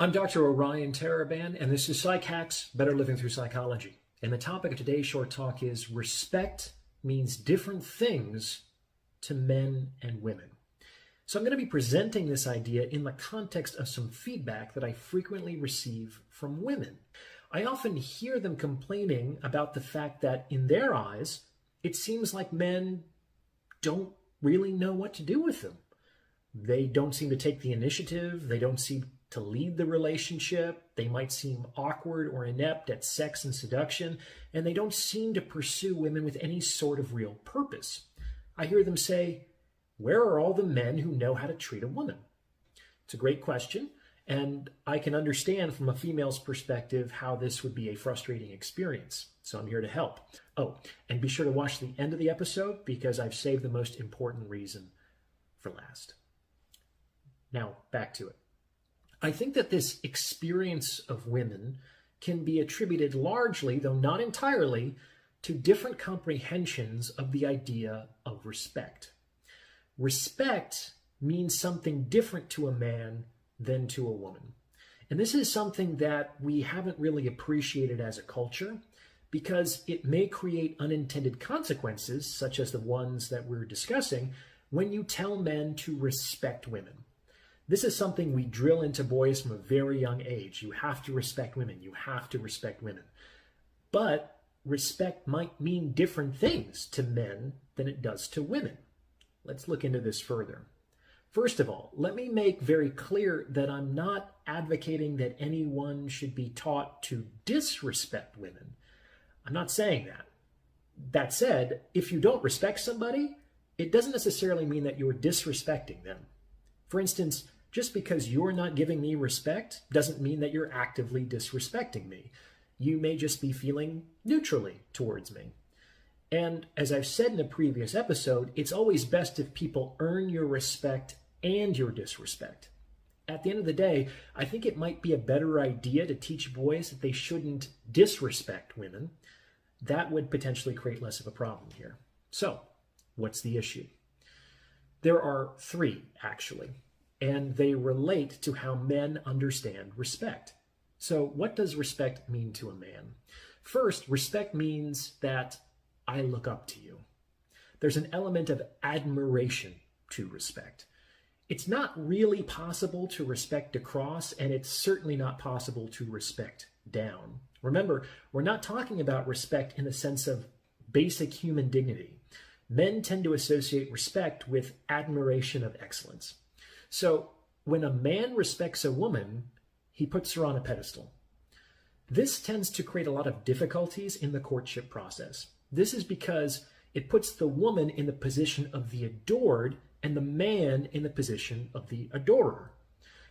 I'm Dr. Orion Taraban, and this is Psych Hacks, Better Living Through Psychology. And the topic of today's short talk is respect means different things to men and women. So I'm going to be presenting this idea in the context of some feedback that I frequently receive from women. I often hear them complaining about the fact that in their eyes, it seems like men don't really know what to do with them. They don't seem to take the initiative. They don't seem to lead the relationship. They might seem awkward or inept at sex and seduction, and they don't seem to pursue women with any sort of real purpose. I hear them say, "Where are all the men who know how to treat a woman?" It's a great question, and I can understand from a female's perspective how this would be a frustrating experience. So I'm here to help. Oh, and be sure to watch the end of the episode because I've saved the most important reason for last. Now, back to it. I think that this experience of women can be attributed largely, though not entirely, to different comprehensions of the idea of respect. Respect means something different to a man than to a woman. And this is something that we haven't really appreciated as a culture because it may create unintended consequences, such as the ones that we're discussing, when you tell men to respect women. This is something we drill into boys from a very young age. You have to respect women. You have to respect women. But respect might mean different things to men than it does to women. Let's look into this further. First of all, let me make very clear that I'm not advocating that anyone should be taught to disrespect women. I'm not saying that. That said, if you don't respect somebody, it doesn't necessarily mean that you're disrespecting them. For instance, just because you're not giving me respect doesn't mean that you're actively disrespecting me. You may just be feeling neutrally towards me. And as I've said in a previous episode, it's always best if people earn your respect and your disrespect. At the end of the day, I think it might be a better idea to teach boys that they shouldn't disrespect women. That would potentially create less of a problem here. So, what's the issue? There are three, actually, and they relate to how men understand respect. So what does respect mean to a man? First, respect means that I look up to you. There's an element of admiration to respect. It's not really possible to respect across, and it's certainly not possible to respect down. Remember, we're not talking about respect in the sense of basic human dignity. Men tend to associate respect with admiration of excellence. So when a man respects a woman, he puts her on a pedestal. This tends to create a lot of difficulties in the courtship process. This is because it puts the woman in the position of the adored and the man in the position of the adorer.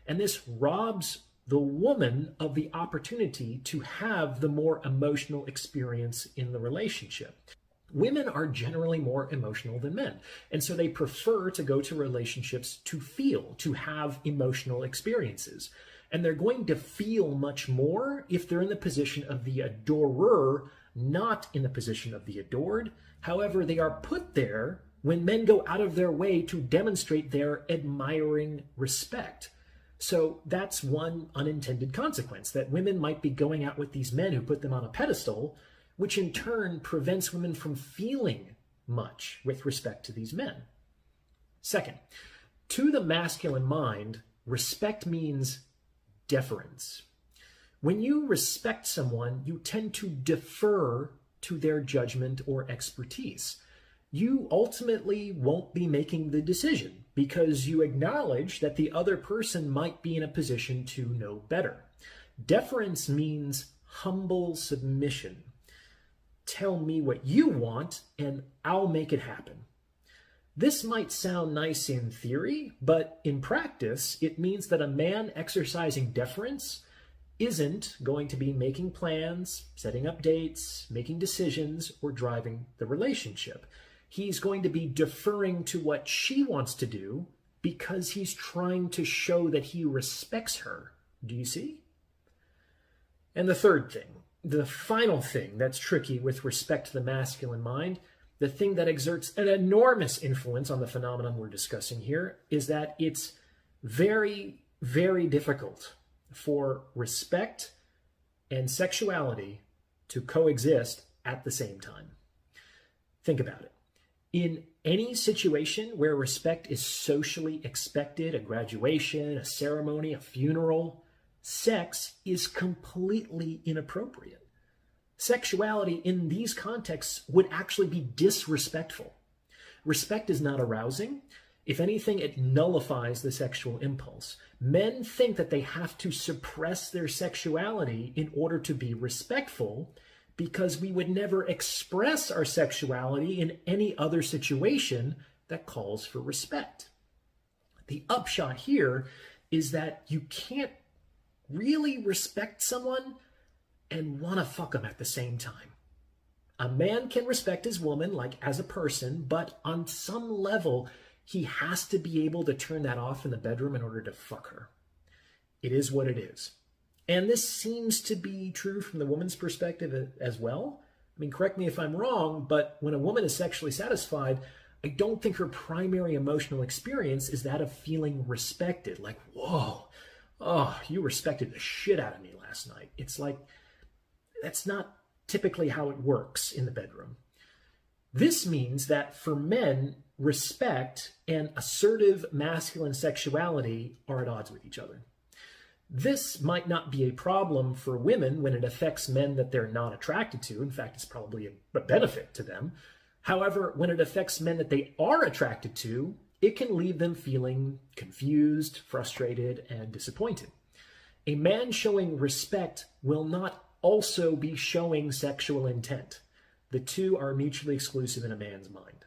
And this robs the woman of the opportunity to have the more emotional experience in the relationship. Women are generally more emotional than men, and so they prefer to go to relationships to feel, to have emotional experiences. And they're going to feel much more if they're in the position of the adorer, not in the position of the adored. However, they are put there when men go out of their way to demonstrate their admiring respect. So that's one unintended consequence, that women might be going out with these men who put them on a pedestal, which in turn prevents women from feeling much with respect to these men. Second, to the masculine mind, respect means deference. When you respect someone, you tend to defer to their judgment or expertise. You ultimately won't be making the decision because you acknowledge that the other person might be in a position to know better. Deference means humble submission. Tell me what you want and I'll make it happen. This might sound nice in theory, but in practice, it means that a man exercising deference isn't going to be making plans, setting up dates, making decisions, or driving the relationship. He's going to be deferring to what she wants to do because he's trying to show that he respects her. Do you see? And the third thing, the final thing that's tricky with respect to the masculine mind, the thing that exerts an enormous influence on the phenomenon we're discussing here, is that it's very, very difficult for respect and sexuality to coexist at the same time. Think about it. In any situation where respect is socially expected, a graduation, a ceremony, a funeral, sex is completely inappropriate. Sexuality in these contexts would actually be disrespectful. Respect is not arousing. If anything, it nullifies the sexual impulse. Men think that they have to suppress their sexuality in order to be respectful, because we would never express our sexuality in any other situation that calls for respect. The upshot here is that you can't really respect someone and want to fuck them at the same time. A man can respect his woman, like as a person, but on some level, he has to be able to turn that off in the bedroom in order to fuck her. It is what it is. And this seems to be true from the woman's perspective as well. I mean, correct me if I'm wrong, but when a woman is sexually satisfied, I don't think her primary emotional experience is that of feeling respected. Like, whoa, oh, you respected the shit out of me last night. It's like, that's not typically how it works in the bedroom. This means that for men, respect and assertive masculine sexuality are at odds with each other. This might not be a problem for women when it affects men that they're not attracted to. In fact, it's probably a benefit to them. However, when it affects men that they are attracted to, it can leave them feeling confused, frustrated, and disappointed. A man showing respect will not also be showing sexual intent. The two are mutually exclusive in a man's mind.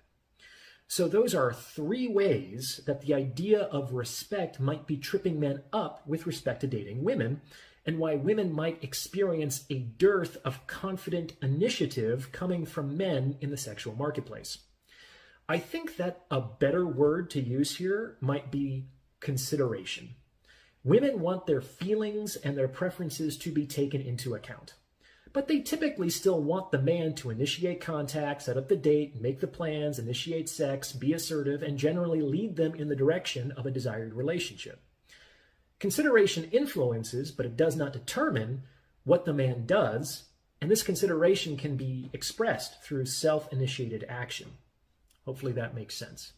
So those are three ways that the idea of respect might be tripping men up with respect to dating women, and why women might experience a dearth of confident initiative coming from men in the sexual marketplace. I think that a better word to use here might be consideration. Women want their feelings and their preferences to be taken into account. But they typically still want the man to initiate contact, set up the date, make the plans, initiate sex, be assertive, and generally lead them in the direction of a desired relationship. Consideration influences, but it does not determine what the man does, and this consideration can be expressed through self-initiated action. Hopefully that makes sense.